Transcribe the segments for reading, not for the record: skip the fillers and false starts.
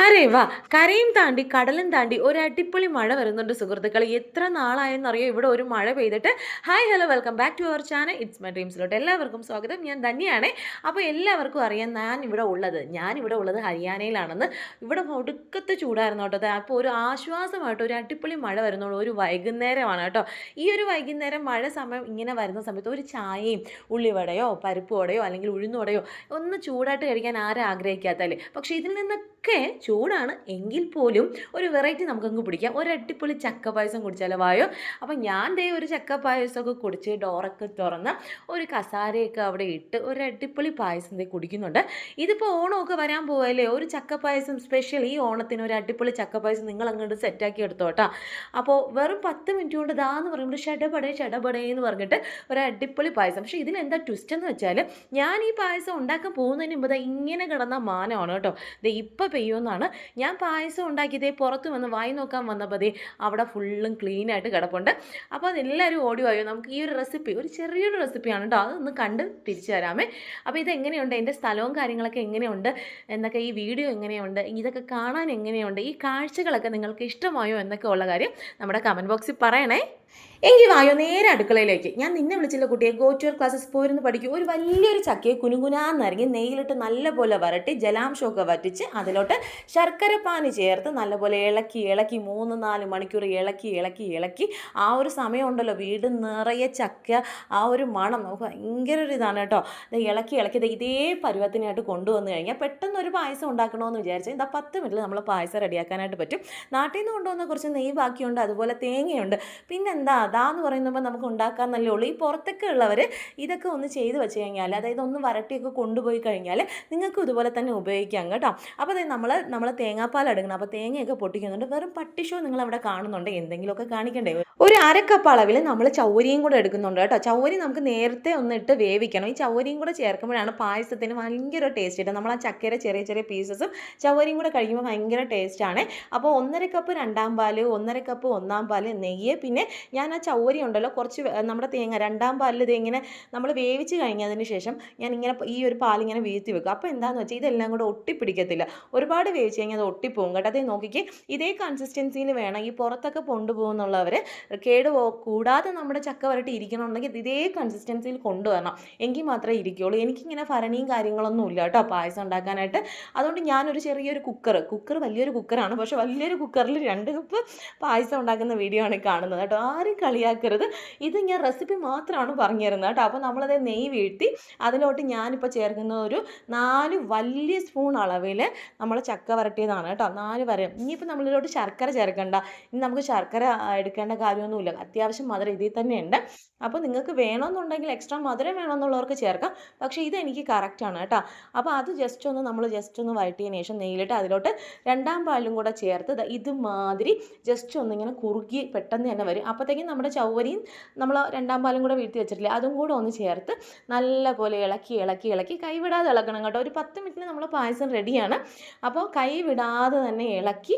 അരേ വാ! കരയും താണ്ടി കടലും താണ്ടി ഒരു അടിപൊളി മഴ വരുന്നുണ്ട് സുഹൃത്തുക്കളെ. എത്ര നാളായെന്നറിയോ ഇവിടെ ഒരു മഴ പെയ്തിട്ട്. Hi hello welcome back to our channel it's my ഡ്രീംസിലോട്ട് എല്ലാവർക്കും സ്വാഗതം. ഞാൻ ധന്യയാണേ. അപ്പോൾ എല്ലാവർക്കും അറിയാം ഞാനിവിടെ ഉള്ളത് ഹരിയാനയിലാണെന്ന്. ഇവിടെ ഒടുക്കത്തെ ചൂടായിരുന്നു കേട്ടോ. അപ്പോൾ ഒരു ആശ്വാസമായിട്ട് ഒരു അടിപൊളി മഴ വരുന്നുള്ളൂ. ഒരു വൈകുന്നേരമാണ് കേട്ടോ. ഈ ഒരു വൈകുന്നേരം മഴ സമയം ഇങ്ങനെ വരുന്ന സമയത്ത് ഒരു ചായയും ഉള്ളിവടയോ പരിപ്പ് വടയോ അല്ലെങ്കിൽ ഉഴുന്നുവടയോ ഒന്ന് ചൂടായിട്ട് കഴിക്കാൻ ആരും ആഗ്രഹിക്കാത്തല്ലേ. പക്ഷേ ഇതിൽ നിന്നൊക്കെ ചൂടാണ് എങ്കിൽ പോലും ഒരു വെറൈറ്റി നമുക്കങ്ങ് പിടിക്കാം. ഒരു അടിപൊളി ചക്ക പായസം കുടിച്ചാലോ വായോ. അപ്പം ഞാൻ ദേ ഒരു ചക്ക പായസമൊക്കെ കുടിച്ച് ഡോറൊക്കെ തുറന്ന് ഒരു കസാരയൊക്കെ അവിടെ ഇട്ട് ഒരു അടിപൊളി പായസം ദേ കുടിക്കുന്നുണ്ട്. ഇതിപ്പോൾ ഓണമൊക്കെ വരാൻ പോവല്ലേ, ഒരു ചക്ക പായസം സ്പെഷ്യൽ. ഈ ഓണത്തിന് ഒരു അടിപൊളി ചക്ക പായസം നിങ്ങൾ അങ്ങോട്ട് സെറ്റാക്കി എടുത്തോട്ടാ. അപ്പോൾ വെറും 10 മിനിറ്റ് കൊണ്ട് എന്ന് പറയുമ്പോൾ ഷടപടേ എന്ന് പറഞ്ഞിട്ട് ഒരു അടിപൊളി പായസം. പക്ഷേ ഇതിനെന്താ ട്വിസ്റ്റ് എന്ന് വെച്ചാൽ ഞാൻ ഈ പായസം ഉണ്ടാക്കാൻ പോകുന്നതിന് മുമ്പ് ഇങ്ങനെ കിടന്ന മാനമാണ് കേട്ടോ. ദേ ഇപ്പം പെയ്യുമെന്നാണ്. ഞാൻ പായസം ഉണ്ടാക്കിയതേ പുറത്ത് വന്ന് വായി നോക്കാൻ വന്നപ്പോൾ അവിടെ ഫുള്ളും ക്ലീനായിട്ട് കിടപ്പുണ്ട്. അപ്പോൾ അതെല്ലാവരും ഓടി വായോ. നമുക്ക് ഈ ഒരു റെസിപ്പി ഒരു ചെറിയൊരു റെസിപ്പിയാണ് കേട്ടോ, അതൊന്ന് കണ്ട് തിരിച്ചു തരാമേ. അപ്പോൾ ഇതെങ്ങനെയുണ്ട്, എൻ്റെ സ്ഥലവും കാര്യങ്ങളൊക്കെ എങ്ങനെയുണ്ട് എന്നൊക്കെ, ഈ വീഡിയോ എങ്ങനെയുണ്ട്, ഇതൊക്കെ കാണാൻ എങ്ങനെയുണ്ട്, ഈ കാഴ്ചകളൊക്കെ നിങ്ങൾക്ക് ഇഷ്ടമായോ എന്നൊക്കെ ഉള്ള കാര്യം നമ്മുടെ കമൻറ്റ് ബോക്സിൽ പറയണേ. എങ്കിൽ വായോ നേരെ അടുക്കളയിലേക്ക്. ഞാൻ നിന്നെ വിളിച്ചില്ല കുട്ടിയെ, ഗോ ടു യുവർ ക്ലാസ്സസ് പോയിരുന്നു പഠിക്കും. ഒരു വലിയൊരു ചക്കയെ കുനുകുനാന്നരിഞ്ഞ് നെയ്യിലിട്ട് നല്ലപോലെ വരട്ടി ജലാംശമൊക്കെ വറ്റിച്ച് അതിലോട്ട് ശർക്കരപ്പാനി ചേർത്ത് നല്ലപോലെ ഇളക്കി 3-4 മണിക്കൂർ ഇളക്കി ആ ഒരു സമയമുണ്ടല്ലോ വീട് നിറയെ ചക്ക, ആ ഒരു മണം നമുക്ക് ഭയങ്കര ഒരു ഇതാണ് കേട്ടോ. ഇളക്കി ഇതേ പരുവത്തിനായിട്ട് കൊണ്ടുവന്നു കഴിഞ്ഞാൽ പെട്ടെന്ന് ഒരു പായസം ഉണ്ടാക്കണമെന്ന് വിചാരിച്ചാൽ 10 മിനിറ്റിൽ നമ്മൾ പായസം റെഡിയാക്കാനായിട്ട് പറ്റും. നാട്ടിൽ നിന്ന് കൊണ്ടുവന്ന കുറച്ച് നെയ്യ് ബാക്കിയുണ്ട്, അതുപോലെ തേങ്ങയുണ്ട്. പിന്നെന്താ അതാന്ന് പറയുമ്പോൾ നമുക്ക് ഉണ്ടാക്കാൻ നല്ല ഉള്ളൂ. ഈ പുറത്തൊക്കെ ഉള്ളവർ ഇതൊക്കെ ഒന്ന് ചെയ്ത് വെച്ച് കഴിഞ്ഞാൽ, അതായത് ഒന്ന് വരട്ടിയൊക്കെ കൊണ്ടുപോയി കഴിഞ്ഞാൽ നിങ്ങൾക്കും ഇതുപോലെ തന്നെ ഉപയോഗിക്കാം കേട്ടോ. അപ്പോൾ അതായത് നമ്മൾ തേങ്ങാപ്പാൽ എടുക്കണം. അപ്പോൾ തേങ്ങയൊക്കെ പൊട്ടിക്കുന്നുണ്ട്. വെറും പട്ടിഷോ നിങ്ങളവിടെ കാണുന്നുണ്ട്, എന്തെങ്കിലുമൊക്കെ കാണിക്കണ്ടേ. ഒരു അരക്കപ്പ് അളവിൽ നമ്മൾ ചൗരിയും കൂടെ എടുക്കുന്നുണ്ട് കേട്ടോ. ചൗരി നമുക്ക് നേരത്തെ ഒന്ന് ഇട്ട് വേവിക്കണം. ഈ ചൗരിയും കൂടെ ചേർക്കുമ്പോഴാണ് പായസത്തിന് ഭയങ്കര ടേസ്റ്റ് കിട്ടുക. നമ്മൾ ആ ചക്കയുടെ ചെറിയ ചെറിയ പീസസും ചൗരിയും കൂടെ കഴിക്കുമ്പോൾ ഭയങ്കര ടേസ്റ്റാണ്. അപ്പോൾ 1.5 കപ്പ് രണ്ടാം പാൽ, 1.5 കപ്പ് ഒന്നാം പാൽ, നെയ്യ്, പിന്നെ ഞാൻ ആ ചൗരി ഉണ്ടല്ലോ കുറച്ച് നമ്മുടെ തേങ്ങ രണ്ടാം പാലിൽ ഇങ്ങനെ നമ്മൾ വേവിച്ച് കഴിഞ്ഞതിന് ശേഷം ഞാൻ ഇങ്ങനെ ഈ ഒരു പാലിങ്ങനെ വീഴ്ത്തി വെക്കും. അപ്പോൾ എന്താണെന്ന് വെച്ചാൽ ഇതെല്ലാം കൂടെ ഒട്ടിപ്പിടിക്കത്തില്ല. ഒരുപാട് വേവിച്ച് കഴിഞ്ഞാൽ അത് ഒട്ടിപ്പോകും കേട്ടോ. അതേ നോക്കിക്കേ, ഇതേ കൺസിസ്റ്റൻസിയിൽ വേണം. ഈ പുറത്തൊക്കെ കൊണ്ടുപോകുന്നുള്ളവർ കൂടാതെ നമ്മുടെ ചക്ക വരട്ടി ഇരിക്കണമെന്നുണ്ടെങ്കിൽ ഇതേ കൺസിസ്റ്റൻസിയിൽ കൊണ്ടുവരണം, എങ്കിൽ മാത്രമേ ഇരിക്കുകയുള്ളൂ. എനിക്കിങ്ങനെ ഭരണിയും കാര്യങ്ങളൊന്നും ഇല്ല കേട്ടോ പായസം ഉണ്ടാക്കാനായിട്ട്. അതുകൊണ്ട് ഞാനൊരു ചെറിയൊരു കുക്കർ വലിയൊരു കുക്കറാണ്, പക്ഷേ വലിയൊരു കുക്കറിൽ 2 കപ്പ് പായസം ഉണ്ടാക്കുന്ന വീഡിയോ ആണ് കാണുന്നത് കേട്ടോ. ആരും കളിയാക്കരുത്, ഇത് ഞാൻ റെസിപ്പി മാത്രമാണ് പറഞ്ഞു തരുന്നത് കേട്ടോ. അപ്പോൾ നമ്മളത് നെയ്യ് വീഴ്ത്തി അതിലോട്ട് ഞാനിപ്പോൾ ചേർക്കുന്ന ഒരു 4 വലിയ സ്പൂൺ അളവിൽ നമ്മൾ ചക്ക വരട്ടിയതാണ് കേട്ടോ. 4 വരെ. ഇനിയിപ്പോൾ നമ്മളിലോട്ട് ശർക്കര ചേർക്കണ്ട. ഇനി നമുക്ക് ശർക്കര എടുക്കേണ്ട കാര്യമൊന്നുമില്ല. അത്യാവശ്യം മധുരം ഇതിൽ തന്നെ ഉണ്ട്. അപ്പോൾ നിങ്ങൾക്ക് വേണമെന്നുണ്ടെങ്കിൽ എക്സ്ട്രാ മധുരം വേണമെന്നുള്ളവർക്ക് ചേർക്കാം. പക്ഷേ ഇതെനിക്ക് കറക്റ്റാണ് കേട്ടോ. അപ്പോൾ അത് ജസ്റ്റ് ഒന്ന് വഴറ്റിയതിന് ശേഷം നെയ്യിലിട്ട് അതിലോട്ട് രണ്ടാം പാലും കൂടെ ചേർത്ത് ഇതുമാതിരി ജസ്റ്റ് ഒന്നിങ്ങനെ കുറുകി പെട്ടെന്ന് തന്നെ വരും. അപ്പോഴത്തേക്കും നമ്മുടെ ചൗവരിയും നമ്മൾ രണ്ടാം പാലും കൂടെ വീഴ്ത്തി വെച്ചിട്ടില്ലേ, അതും കൂടെ ഒന്ന് ചേർത്ത് നല്ലപോലെ ഇളക്കി കൈവിടാതെ ഇളക്കണം കേട്ടോ. ഒരു 10 മിനിറ്റിൽ നമ്മൾ പായസം റെഡിയാണ്. അപ്പോൾ കൈ വിടാതെ തന്നെ ഇളക്കി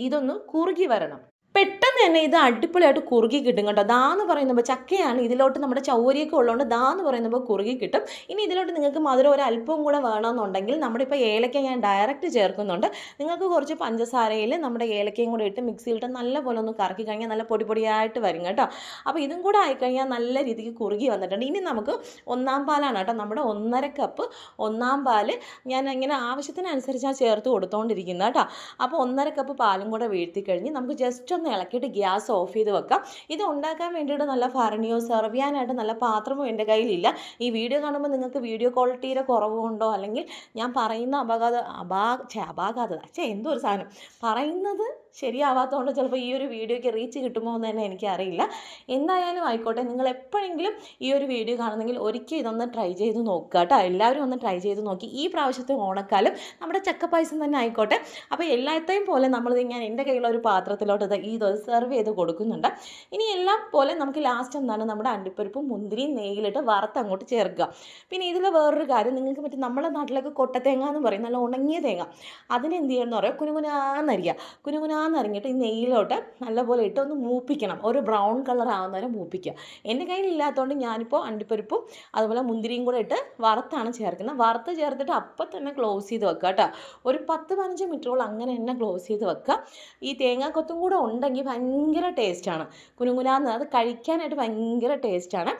ഇതൊന്ന് കുറുകി വരണം. പെട്ടെന്ന് തന്നെ ഇത് അടിപൊളിയായിട്ട് കുറുകി കിട്ടും കേട്ടോ. ദാന്ന് പറയുമ്പോൾ ചക്കയാണ്, ഇതിലോട്ട് നമ്മുടെ ചൗരിയൊക്കെ ഉള്ളതുകൊണ്ട് ദാന്ന് പറയുമ്പോൾ കുറുകി കിട്ടും. ഇനി ഇതിലോട്ട് നിങ്ങൾക്ക് മധുരം ഒരു അല്പവും കൂടെ വേണമെന്നുണ്ടെങ്കിൽ നമ്മുടെ ഇപ്പോൾ ഏലക്ക ഞാൻ ഡയറക്റ്റ് ചേർക്കുന്നുണ്ട്. നിങ്ങൾക്ക് കുറച്ച് പഞ്ചസാരയിൽ നമ്മുടെ ഏലക്കയും കൂടെ ഇട്ട് മിക്സിയിലിട്ട് നല്ലപോലെ ഒന്ന് കറക്കി കഴിഞ്ഞാൽ നല്ല പൊടിയായിട്ട് വരും കേട്ടോ. അപ്പോൾ ഇതും കൂടെ ആയിക്കഴിഞ്ഞാൽ നല്ല രീതിക്ക് കുറുകി വന്നിട്ടുണ്ട്. ഇനി നമുക്ക് ഒന്നാം പാലാണ് കേട്ടോ. നമ്മുടെ 1.5 കപ്പ് ഒന്നാം പാൽ ഞാൻ ഇങ്ങനെ ആവശ്യത്തിനനുസരിച്ചാണ് ചേർത്ത് കൊടുത്തുകൊണ്ടിരിക്കുന്നത് കേട്ടോ. അപ്പോൾ 1.5 കപ്പ് പാലും കൂടെ വീഴ്ത്തി കഴിഞ്ഞ് നമുക്ക് ജസ്റ്റ് ഒന്ന് ഇളക്കിയിട്ട് ഗ്യാസ് ഓഫ് ചെയ്ത് വെക്കാം. ഇത് ഉണ്ടാക്കാൻ വേണ്ടിയിട്ട് നല്ല ഭരണിയോ സെർവ് ചെയ്യാനായിട്ട് നല്ല പാത്രമോ എൻ്റെ കയ്യിലില്ല. ഈ വീഡിയോ കാണുമ്പോൾ നിങ്ങൾക്ക് വീഡിയോ ക്വാളിറ്റിയുടെ കുറവുണ്ടോ, അല്ലെങ്കിൽ ഞാൻ പറയുന്ന അപാകത എന്തോ ഒരു സാധനം പറയുന്നത് ശരിയാവാത്തതുകൊണ്ട് ചിലപ്പോൾ ഈ ഒരു വീഡിയോയ്ക്ക് റീച്ച് കിട്ടുമോ എന്ന് തന്നെ എനിക്കറിയില്ല. എന്തായാലും ആയിക്കോട്ടെ, നിങ്ങൾ എപ്പോഴെങ്കിലും ഈ ഒരു വീഡിയോ കാണുന്നെങ്കിൽ ഒരിക്കൽ ഇതൊന്ന് ട്രൈ ചെയ്ത് നോക്കുക കേട്ടോ. എല്ലാവരും ഒന്ന് ട്രൈ ചെയ്ത് നോക്കി. ഈ പ്രാവശ്യത്തെ ഓണക്കാലം നമ്മുടെ ചക്കപ്പായസം തന്നെ ആയിക്കോട്ടെ. അപ്പോൾ എല്ലാത്തെയും പോലെ ഞാൻ എൻ്റെ കയ്യിലുള്ള ഒരു പാത്രത്തിലോട്ട് ഇത് സെർവ് ചെയ്ത് കൊടുക്കുന്നുണ്ട്. ഇനി എല്ലാം പോലെ നമുക്ക് ലാസ്റ്റ് എന്താണ് നമ്മുടെ അണ്ടിപ്പരിപ്പും മുന്തിരിയും നെയ്യിലിട്ട് വറുത്തങ്ങോട്ട് ചേർക്കുക. പിന്നെ ഇതിൽ വേറൊരു കാര്യം, നിങ്ങൾക്ക് പറ്റും നമ്മുടെ നാട്ടിലൊക്കെ കൊട്ടത്തേങ്ങ എന്ന് പറയും, നല്ല ഉണങ്ങിയ തേങ്ങ. അതിനെന്ത് ചെയ്യണമെന്ന് പറയാം, കുനുകുനാന്നരിയുക. കുനുകുനാന്നിറങ്ങിയിട്ട് ഈ നെയ്യിലോട്ട് നല്ലപോലെ ഇട്ട് ഒന്ന് മൂപ്പിക്കണം. ഒരു ബ്രൗൺ കളർ ആവുന്ന വരെ മൂപ്പിക്കുക. എൻ്റെ കയ്യിലില്ലാത്തതുകൊണ്ട് ഞാനിപ്പോൾ അണ്ടിപ്പരിപ്പും അതുപോലെ മുന്തിരിയും കൂടെ ഇട്ട് വറുത്താണ് ചേർക്കുന്നത്. വറുത്ത് ചേർത്തിട്ട് അപ്പം തന്നെ ക്ലോസ് ചെയ്ത് വെക്കുക കേട്ടോ. ഒരു 10-15 മിനിറ്റോളം അങ്ങനെ തന്നെ ക്ലോസ് ചെയ്ത് വെക്കുക. ഈ തേങ്ങാക്കൊത്തും കൂടെ ഉണ്ടെങ്കിൽ ഭയങ്കര ടേസ്റ്റാണ്. കുനുകുനാന്ന് അത് കഴിക്കാനായിട്ട് ഭയങ്കര ടേസ്റ്റാണ്.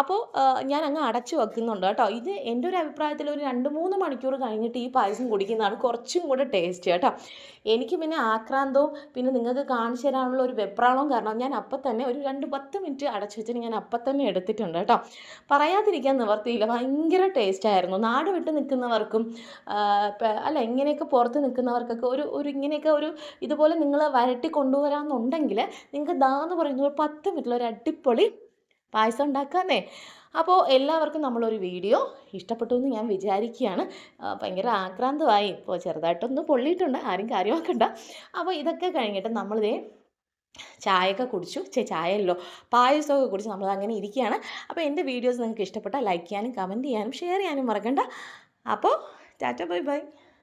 അപ്പോൾ ഞാൻ അങ്ങ് അടച്ചു വെക്കുന്നുണ്ട് കേട്ടോ. ഇത് എൻ്റെ ഒരു അഭിപ്രായത്തിൽ ഒരു 2-3 മണിക്കൂർ കഴിഞ്ഞിട്ട് ഈ പായസം കുടിക്കുന്നതാണ് കുറച്ചും കൂടെ ടേസ്റ്റ് കേട്ടോ. എനിക്ക് പിന്നെ ആക്രാന്തവും പിന്നെ നിങ്ങൾക്ക് കാണിച്ചു തരാനുള്ള ഒരു വെപ്രാളവും കാരണം ഞാൻ അപ്പം തന്നെ ഒരു 10 മിനിറ്റ് അടച്ചു വെച്ചിട്ട് ഞാൻ അപ്പം തന്നെ എടുത്തിട്ടുണ്ട് കേട്ടോ. പറയാതിരിക്കാൻ നിവർത്തിയില്ല. ഭയങ്കര ടേസ്റ്റായിരുന്നു. നാട് വിട്ട് നിൽക്കുന്നവർക്കും അല്ല ഇങ്ങനെയൊക്കെ പുറത്ത് നിൽക്കുന്നവർക്കൊക്കെ ഒരു ഇങ്ങനെയൊക്കെ ഒരു ഇതുപോലെ നിങ്ങൾ വരട്ടി കൊണ്ടുവരാമെന്നുണ്ടെങ്കിൽ നിങ്ങൾക്ക് ദാന്ന് പറയുന്നത് ഒരു 10 മിനിറ്റിൽ ഒരു അടിപൊളി പായസം ഉണ്ടാക്കാന്നേ. അപ്പോൾ എല്ലാവർക്കും നമ്മളൊരു വീഡിയോ ഇഷ്ടപ്പെട്ടു എന്ന് ഞാൻ വിചാരിക്കുകയാണ്. ഭയങ്കര ആക്രാന്തമായി. ഇപ്പോൾ ചെറുതായിട്ടൊന്ന് പൊള്ളിയിട്ടുണ്ട്, ആരും കാര്യമാക്കണ്ട. അപ്പോൾ ഇതൊക്കെ കഴിഞ്ഞിട്ട് നമ്മളിതേ ചായയൊക്കെ കുടിച്ചു. ചായയല്ലോ പായസമൊക്കെ കുടിച്ച് നമ്മളങ്ങനെ ഇരിക്കുകയാണ്. അപ്പോൾ എൻ്റെ വീഡിയോസ് നിങ്ങൾക്ക് ഇഷ്ടപ്പെട്ടാൽ ലൈക്ക് ചെയ്യാനും കമൻറ്റ് ചെയ്യാനും ഷെയർ ചെയ്യാനും മറക്കണ്ട. അപ്പോൾ ടാറ്റ ബൈ ബൈ.